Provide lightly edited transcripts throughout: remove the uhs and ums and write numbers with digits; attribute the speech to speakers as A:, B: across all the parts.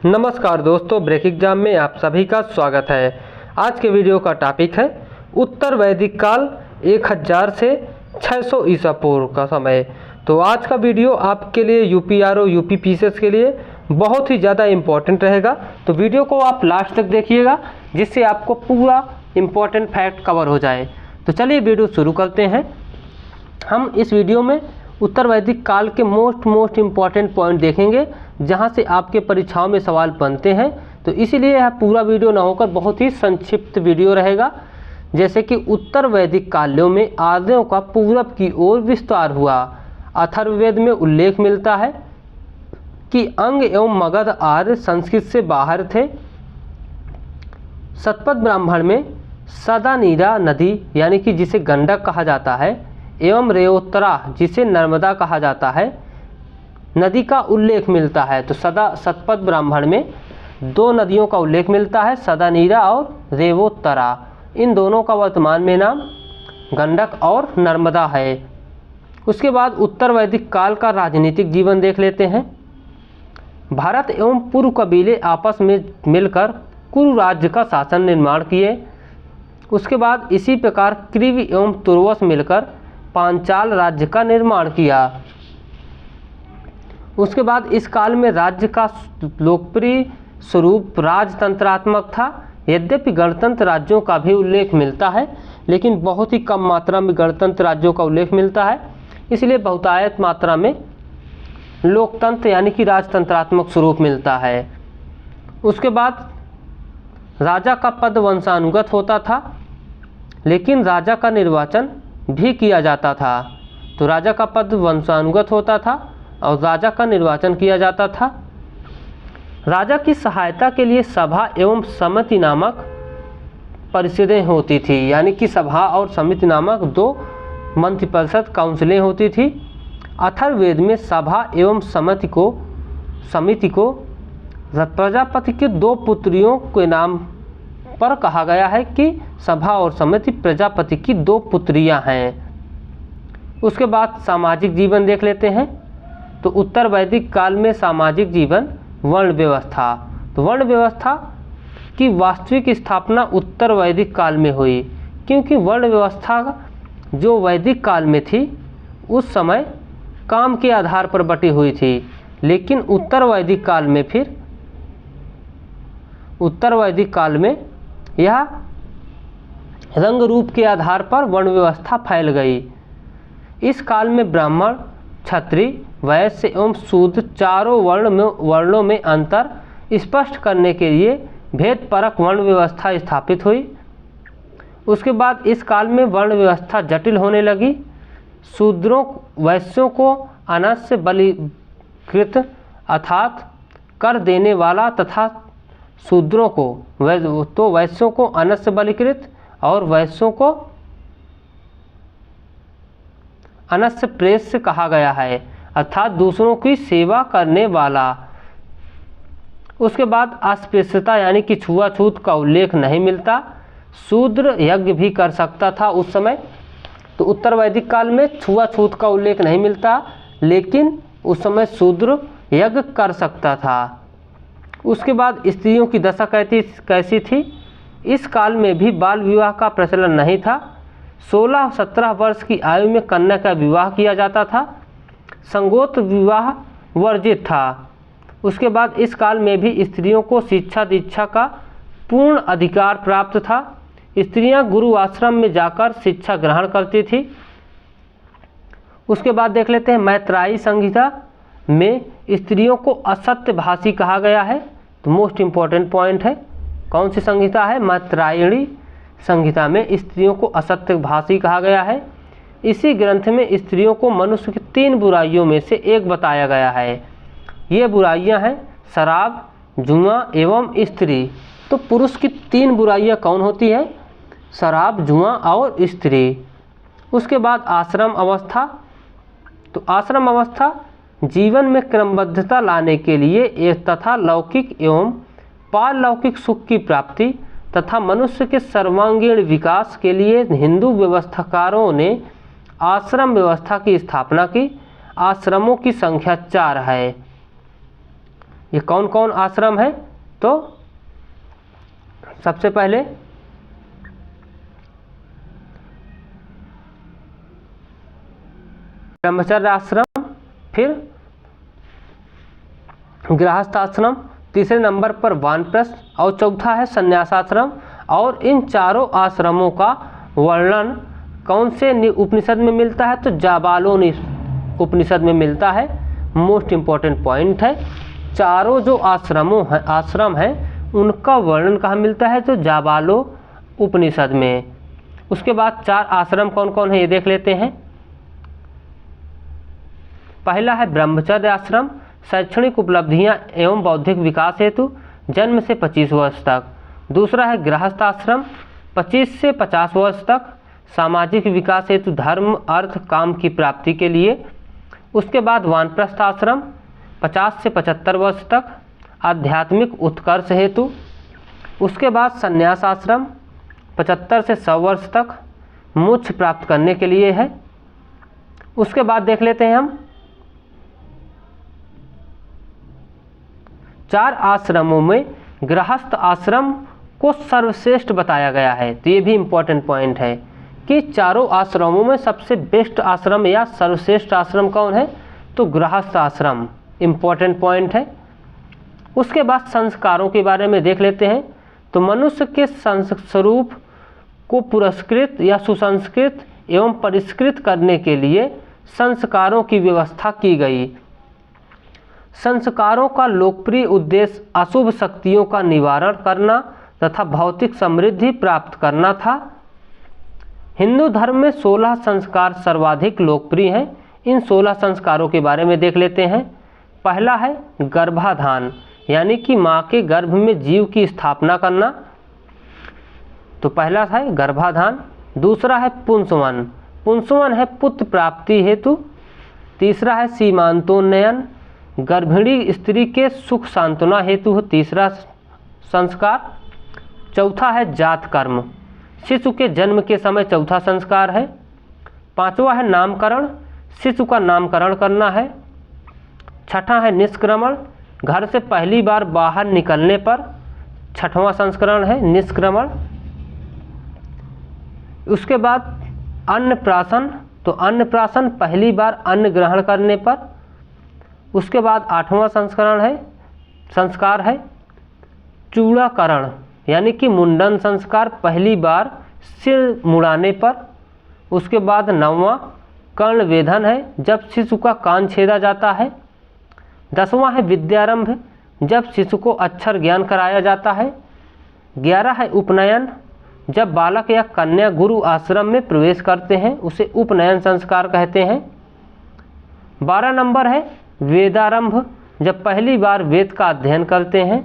A: नमस्कार दोस्तों, break exam में आप सभी का स्वागत है। आज के वीडियो का टॉपिक है उत्तर वैदिक काल 1000 से 600 ईसा पूर्व का समय। तो आज का वीडियो आपके लिए यूपीआरओ यूपी पीसीएस के लिए बहुत ही ज़्यादा इम्पोर्टेंट रहेगा। तो वीडियो को आप लास्ट तक देखिएगा जिससे आपको पूरा इम्पोर्टेंट फैक्ट कवर हो जाए। तो चलिए वीडियो शुरू करते हैं। हम इस वीडियो में उत्तर वैदिक काल के मोस्ट इम्पॉर्टेंट पॉइंट देखेंगे जहां से आपके परीक्षाओं में सवाल बनते हैं। तो इसीलिए यह पूरा वीडियो ना होकर बहुत ही संक्षिप्त वीडियो रहेगा। जैसे कि उत्तर वैदिक कालों में आर्यों का पूरब की ओर विस्तार हुआ। अथर्ववेद में उल्लेख मिलता है कि अंग एवं मगध आर्य संस्कृत से बाहर थे। शतपथ ब्राह्मण में सदानीरा नदी यानी कि जिसे गंडक कहा जाता है एवं रेओत्तरा जिसे नर्मदा कहा जाता है नदी का उल्लेख मिलता है। तो शतपथ ब्राह्मण में दो नदियों का उल्लेख मिलता है, सदानीरा और रेवोत्तरा। इन दोनों का वर्तमान में नाम गंडक और नर्मदा है। उसके बाद उत्तर वैदिक काल का राजनीतिक जीवन देख लेते हैं। भारत एवं पूर्व कबीले आपस में मिलकर कुरु राज्य का शासन निर्माण किए। उसके बाद इसी प्रकार कृवि एवं तुर्वस मिलकर पांचाल राज्य का निर्माण किया। उसके बाद इस काल में राज्य का लोकप्रिय स्वरूप राजतंत्रात्मक था। यद्यपि गणतंत्र राज्यों का भी उल्लेख मिलता है, लेकिन बहुत ही कम मात्रा में गणतंत्र राज्यों का उल्लेख मिलता है। इसलिए बहुतायत मात्रा में लोकतंत्र यानी कि राजतंत्रात्मक स्वरूप मिलता है। उसके बाद राजा का पद वंशानुगत होता था, लेकिन राजा का निर्वाचन भी किया जाता था। तो राजा का पद वंशानुगत होता था और राजा का निर्वाचन किया जाता था। राजा की सहायता के लिए सभा एवं समिति नामक परिषदें होती थी, यानी कि सभा और समिति नामक दो मंत्रिपरिषद काउंसिलें होती थी। अथर्ववेद में सभा एवं समिति को प्रजापति के दो पुत्रियों के नाम पर कहा गया है कि सभा और समिति प्रजापति की दो पुत्रियां हैं। उसके बाद सामाजिक जीवन देख लेते हैं। तो उत्तर वैदिक काल में सामाजिक जीवन वर्ण व्यवस्था। तो वर्ण व्यवस्था की वास्तविक स्थापना उत्तर वैदिक काल में हुई, क्योंकि वर्ण व्यवस्था जो वैदिक काल में थी उस समय काम के आधार पर बटी हुई थी, लेकिन उत्तर वैदिक काल में यह रंग रूप के आधार पर वर्ण व्यवस्था फैल गई। इस काल में ब्राह्मण, क्षत्रिय, वैश्य एवं शूद्र चारों वर्णों में अंतर स्पष्ट करने के लिए भेदपरक वर्ण व्यवस्था स्थापित हुई। उसके बाद इस काल में वर्ण व्यवस्था जटिल होने लगी। शूद्रों वैश्यों को अनस्य बलिकृत अर्थात कर देने वाला तथा शूद्रों को वैश्यों को अनस्य बलिकृत और वैश्यों को अनस्य प्रेष्य कहा गया है, अर्थात दूसरों की सेवा करने वाला। उसके बाद अस्पृश्यता यानी कि छुआछूत का उल्लेख नहीं मिलता। शूद्र यज्ञ भी कर सकता था उस समय। तो उत्तर वैदिक काल में छुआछूत का उल्लेख नहीं मिलता, लेकिन उस समय शूद्र यज्ञ कर सकता था। उसके बाद स्त्रियों की दशा कैसी थी। इस काल में भी बाल विवाह का प्रचलन नहीं था। 16-17 वर्ष की आयु में कन्या का विवाह किया जाता था। संगोत्र विवाह वर्जित था। उसके बाद इस काल में भी स्त्रियों को शिक्षा दीक्षा का पूर्ण अधिकार प्राप्त था। स्त्रियां गुरु आश्रम में जाकर शिक्षा ग्रहण करती थी। उसके बाद देख लेते हैं मैत्रेयी संहिता में स्त्रियों को असत्य भाषी कहा गया है। तो मोस्ट इम्पॉर्टेंट पॉइंट है। कौन सी संहिता है? मैत्रेयी संहिता में स्त्रियों को असत्य भाषी कहा गया है। इसी ग्रंथ में स्त्रियों को मनुष्य की 3 बुराइयों में से एक बताया गया है। ये बुराइयां हैं शराब, जुआ एवं स्त्री। तो पुरुष की 3 बुराइयां कौन होती है? शराब, जुआ और स्त्री। उसके बाद आश्रम अवस्था। तो आश्रम अवस्था जीवन में क्रमबद्धता लाने के लिए तथा लौकिक एवं पारलौकिक सुख की प्राप्ति तथा मनुष्य के सर्वांगीण विकास के लिए हिंदू व्यवस्थाकारों ने आश्रम व्यवस्था की स्थापना की। आश्रमों की संख्या 4 है। ये कौन कौन आश्रम है? तो सबसे पहले ब्रह्मचर्य आश्रम, फिर गृहस्थ आश्रम, तीसरे नंबर पर वानप्रस्थ और चौथा है संन्यासाश्रम। और इन चारों आश्रमों का वर्णन कौन से उपनिषद में मिलता है? तो जाबालोन उपनिषद में मिलता है। मोस्ट इम्पॉर्टेंट पॉइंट है, चारों जो आश्रम हैं उनका वर्णन कहाँ मिलता है? तो जाबालो उपनिषद में। उसके बाद 4 आश्रम कौन कौन है ये देख लेते हैं। पहला है ब्रह्मचर्य आश्रम, शैक्षणिक उपलब्धियां एवं बौद्धिक विकास हेतु जन्म से 25 वर्ष तक। दूसरा है गृहस्थ आश्रम, 25 से 50 वर्ष तक, सामाजिक विकास हेतु धर्म अर्थ काम की प्राप्ति के लिए। उसके बाद वानप्रस्थ आश्रम, 50 से 75 वर्ष तक, आध्यात्मिक उत्कर्ष हेतु। उसके बाद संन्यास आश्रम, 75 से 100 वर्ष तक, मोक्ष प्राप्त करने के लिए है। उसके बाद देख लेते हैं हम 4 आश्रमों में गृहस्थ आश्रम को सर्वश्रेष्ठ बताया गया है। तो ये भी इम्पोर्टेंट पॉइंट है कि चारों आश्रमों में सबसे बेस्ट आश्रम या सर्वश्रेष्ठ आश्रम कौन है? तो गृहस्थ आश्रम। इम्पोर्टेंट पॉइंट है। उसके बाद संस्कारों के बारे में देख लेते हैं। तो मनुष्य के स्वरूप को पुरस्कृत या सुसंस्कृत एवं परिष्कृत करने के लिए संस्कारों की व्यवस्था की गई। संस्कारों का लोकप्रिय उद्देश्य अशुभ शक्तियों का निवारण करना तथा भौतिक समृद्धि प्राप्त करना था। हिंदू धर्म में 16 संस्कार सर्वाधिक लोकप्रिय हैं। इन 16 संस्कारों के बारे में देख लेते हैं। पहला है गर्भाधान, यानी कि माँ के गर्भ में जीव की स्थापना करना। तो पहला है गर्भाधान। दूसरा है पुंसवन, पुंसवन है पुत्र प्राप्ति हेतु। तीसरा है सीमांतोन्नयन, गर्भिणी स्त्री के सुख सांत्वना हेतु तीसरा संस्कार। चौथा है जात कर्म, शिशु के जन्म के समय चौथा संस्कार है। पांचवा है नामकरण, शिशु का नामकरण करना है। छठा है निष्क्रमण, घर से पहली बार बाहर निकलने पर छठवां संस्करण है निष्क्रमण। उसके बाद अन्नप्राशन, तो अन्नप्राशन पहली बार अन्न ग्रहण करने पर। उसके बाद 8वां संस्कार है चूड़ाकरण, यानी कि मुंडन संस्कार पहली बार सिर मुड़ाने पर। उसके बाद 9वां कर्णवेधन है, जब शिशु का कान छेदा जाता है। 10वां है विद्यारंभ, जब शिशु को अक्षर ज्ञान कराया जाता है। 11 है उपनयन, जब बालक या कन्या गुरु आश्रम में प्रवेश करते हैं उसे उपनयन संस्कार कहते हैं। 12 नंबर है वेदारंभ, जब पहली बार वेद का अध्ययन करते हैं।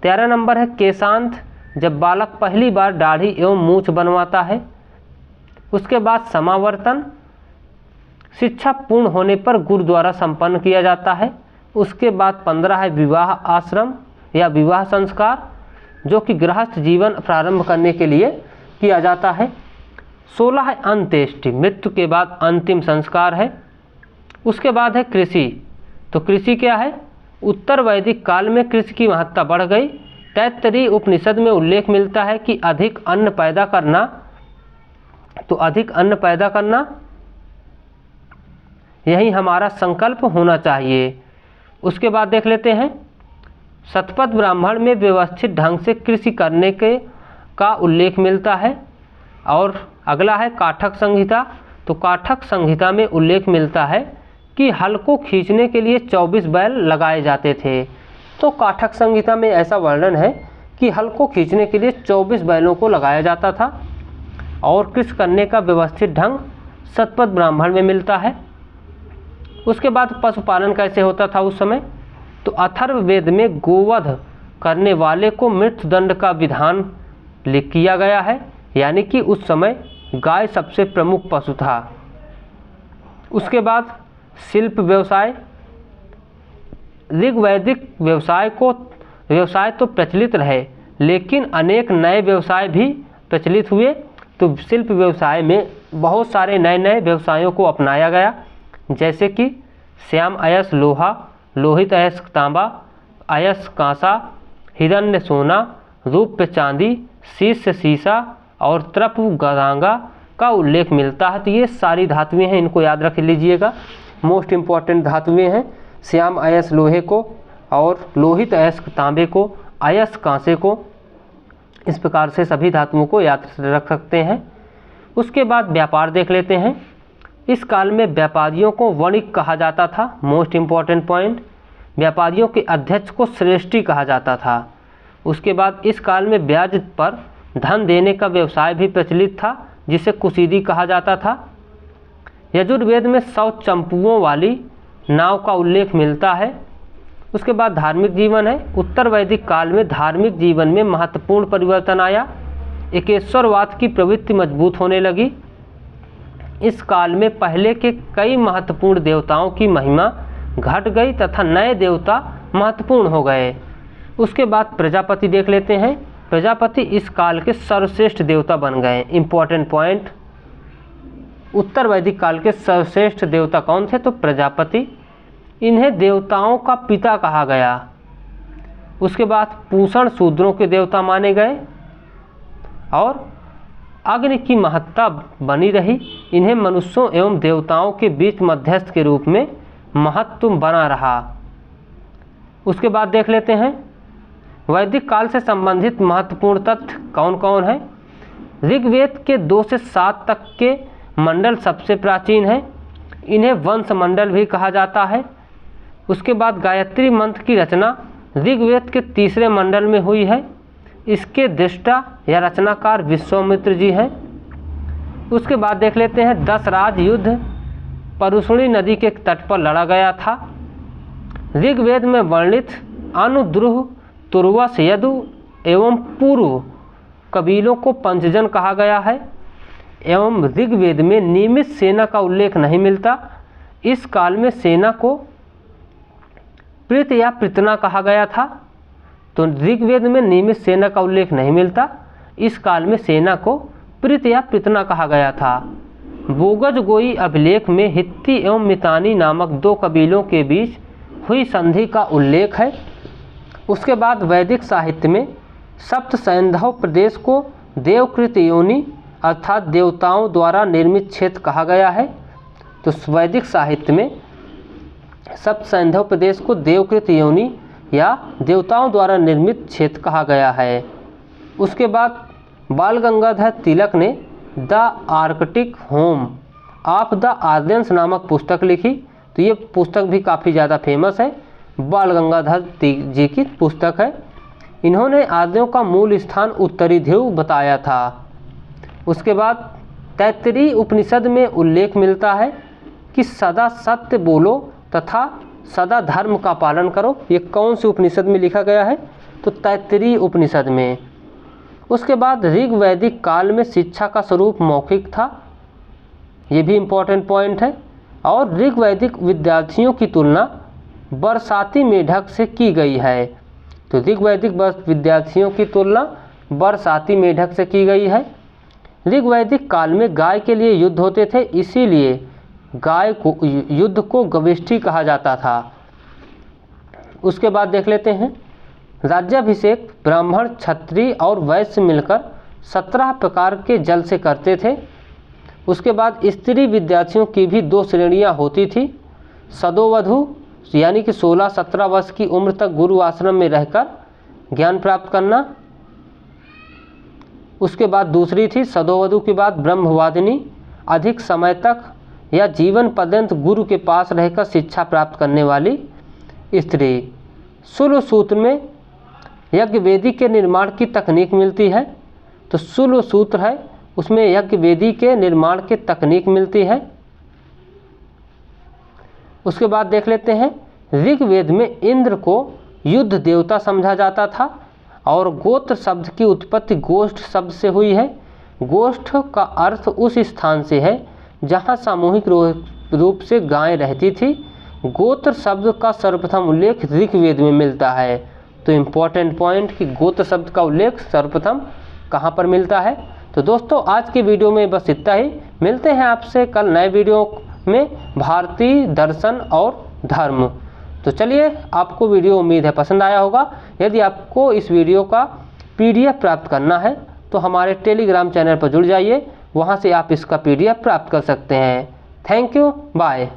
A: 13 नंबर है केशांत, जब बालक पहली बार दाढ़ी एवं मूछ बनवाता है। उसके बाद समावर्तन, शिक्षा पूर्ण होने पर गुरु द्वारा संपन्न किया जाता है। उसके बाद 15 है विवाह आश्रम या विवाह संस्कार, जो कि गृहस्थ जीवन प्रारंभ करने के लिए किया जाता है। 16 है अंत्येष्टि, मृत्यु के बाद अंतिम संस्कार है। उसके बाद है कृषि, तो कृषि क्या है? उत्तर वैदिक काल में कृषि की महत्ता बढ़ गई। तैत्तरीय उपनिषद में उल्लेख मिलता है कि अधिक अन्न पैदा करना, तो अधिक अन्न पैदा करना यही हमारा संकल्प होना चाहिए। उसके बाद देख लेते हैं शतपथ ब्राह्मण में व्यवस्थित ढंग से कृषि करने का उल्लेख मिलता है। और अगला है काठक संहिता, तो काठक संहिता में उल्लेख मिलता है कि हल को खींचने के लिए 24 बैल लगाए जाते थे। तो काठक संहिता में ऐसा वर्णन है कि हल को खींचने के लिए 24 बैलों को लगाया जाता था। और कृषि करने का व्यवस्थित ढंग शतपथ ब्राह्मण में मिलता है। उसके बाद पशुपालन कैसे होता था उस समय, तो अथर्ववेद में गोवध करने वाले को मृत्युदंड का विधान किया गया है, यानी कि उस समय गाय सबसे प्रमुख पशु था। उसके बाद शिल्प व्यवसाय, ऋग्वैदिक व्यवसाय तो प्रचलित रहे, लेकिन अनेक नए व्यवसाय भी प्रचलित हुए। तो शिल्प व्यवसाय में बहुत सारे नए नए व्यवसायों को अपनाया गया, जैसे कि श्याम अयस्क लोहा, लोहित अयस्क तांबा, अयस कांसा, हिरण्य सोना, रूप चांदी, शीश शीशा और त्रप गदांगा का उल्लेख मिलता है। तो ये सारी धातुएं हैं, इनको याद रख लीजिएगा, मोस्ट इम्पॉर्टेंट धातुएं हैं। श्याम अयस लोहे को और लोहित अयस तांबे को, अयस कांसे को, इस प्रकार से सभी धातुओं को याद रख सकते हैं। उसके बाद व्यापार देख लेते हैं। इस काल में व्यापारियों को वणिक कहा जाता था, मोस्ट इम्पॉर्टेंट पॉइंट। व्यापारियों के अध्यक्ष को श्रेष्ठी कहा जाता था। उसके बाद इस काल में ब्याज पर धन देने का व्यवसाय भी प्रचलित था, जिसे कुसीदी कहा जाता था। यजुर्वेद में 100 चंपुओं वाली नाव का उल्लेख मिलता है। उसके बाद धार्मिक जीवन है। उत्तर वैदिक काल में धार्मिक जीवन में महत्वपूर्ण परिवर्तन आया। एकेश्वरवाद की प्रवृत्ति मजबूत होने लगी। इस काल में पहले के कई महत्वपूर्ण देवताओं की महिमा घट गई तथा नए देवता महत्वपूर्ण हो गए। उसके बाद प्रजापति देख लेते हैं। प्रजापति इस काल के सर्वश्रेष्ठ देवता बन गए। इंपॉर्टेंट पॉइंट, उत्तर वैदिक काल के सर्वश्रेष्ठ देवता कौन थे? तो प्रजापति। इन्हें देवताओं का पिता कहा गया। उसके बाद पूषण शूद्रों के देवता माने गए और अग्नि की महत्ता बनी रही। इन्हें मनुष्यों एवं देवताओं के बीच मध्यस्थ के रूप में महत्व बना रहा। उसके बाद देख लेते हैं वैदिक काल से संबंधित महत्वपूर्ण तथ्य कौन कौन है। ऋग्वेद के 2 से 7 तक के मंडल सबसे प्राचीन हैं। इन्हें वंश मंडल भी कहा जाता है। उसके बाद गायत्री मंत्र की रचना ऋग्वेद के 3रे मंडल में हुई है। इसके दृष्टा या रचनाकार विश्वामित्र जी हैं। उसके बाद देख लेते हैं 10 राज युद्ध परुष्णी नदी के तट पर लड़ा गया था। ऋग्वेद में वर्णित अनु, द्रुह, तुर्वस, यदु एवं पूर्व कबीलों को पंचजन कहा गया है। एवं ऋग्वेद में नियमित सेना का उल्लेख नहीं मिलता। इस काल में सेना को प्रीत या पृतना कहा गया था। तो ऋग्वेद में नियमित सेना का उल्लेख नहीं मिलता। इस काल में सेना को प्रीत या पृतना कहा गया था। बोगज गोई अभिलेख में हित्ती एवं मितानी नामक 2 कबीलों के बीच हुई संधि का उल्लेख है। उसके बाद वैदिक साहित्य में सप्त सैंधव प्रदेश को देवकृत योनि अर्थात देवताओं द्वारा निर्मित क्षेत्र कहा गया है। तो वैदिक साहित्य में सप्त सैंधव प्रदेश को देवकृत योनि या देवताओं द्वारा निर्मित क्षेत्र कहा गया है। उसके बाद बाल गंगाधर तिलक ने the Arctic home of the Aryans नामक पुस्तक लिखी। तो ये पुस्तक भी काफ़ी ज़्यादा फेमस है, बाल गंगाधर जी की पुस्तक है। इन्होंने आर्यों का मूल स्थान उत्तरी ध्रुव बताया था। उसके बाद तैत्तिरीय उपनिषद में उल्लेख मिलता है कि सदा सत्य बोलो तथा सदा धर्म का पालन करो। ये कौन सी उपनिषद में लिखा गया है? तो तैत्तिरीय उपनिषद में। उसके बाद ऋग वैदिक काल में शिक्षा का स्वरूप मौखिक था। ये भी इम्पोर्टेंट पॉइंट है। और ऋग वैदिक विद्यार्थियों की तुलना बरसाती मेढक से की गई है। तो ऋग वैदिक विद्यार्थियों की तुलना बरसाती मेढक से की गई है। ऋग वैदिक काल में गाय के लिए युद्ध होते थे, इसीलिए गाय को युद्ध को गविष्ठी कहा जाता था। उसके बाद देख लेते हैं राज्याभिषेक ब्राह्मण, क्षत्रिय और वैश्य मिलकर 17 प्रकार के जल से करते थे। उसके बाद स्त्री विद्यार्थियों की भी 2 श्रेणियां होती थी। सदोवधु यानी कि 16-17 वर्ष की उम्र तक गुरु आश्रम में रहकर ज्ञान प्राप्त करना। उसके बाद दूसरी थी सदोवधु के बाद ब्रह्मवादिनी, अधिक समय तक या जीवन पर्यंत गुरु के पास रहकर शिक्षा प्राप्त करने वाली स्त्री। शूल सूत्र में यज्ञ वेदी के निर्माण की तकनीक मिलती है। तो शूल सूत्र है, उसमें यज्ञ वेदी के निर्माण की तकनीक मिलती है। उसके बाद देख लेते हैं ऋग्वेद में इंद्र को युद्ध देवता समझा जाता था और गोत्र शब्द की उत्पत्ति गोष्ठ शब्द से हुई है। गोष्ठ का अर्थ उस स्थान से है जहाँ सामूहिक रूप से गायें रहती थी। गोत्र शब्द का सर्वप्रथम उल्लेख ऋग्वेद में मिलता है। तो इम्पोर्टेंट पॉइंट कि गोत्र शब्द का उल्लेख सर्वप्रथम कहाँ पर मिलता है। तो दोस्तों आज की वीडियो में बस इतना ही। मिलते हैं आपसे कल नए वीडियो में भारतीय दर्शन और धर्म। तो चलिए, आपको वीडियो उम्मीद है पसंद आया होगा। यदि आपको इस वीडियो का PDF प्राप्त करना है तो हमारे टेलीग्राम चैनल पर जुड़ जाइए, वहाँ से आप इसका PDF प्राप्त कर सकते हैं। Thank you, bye.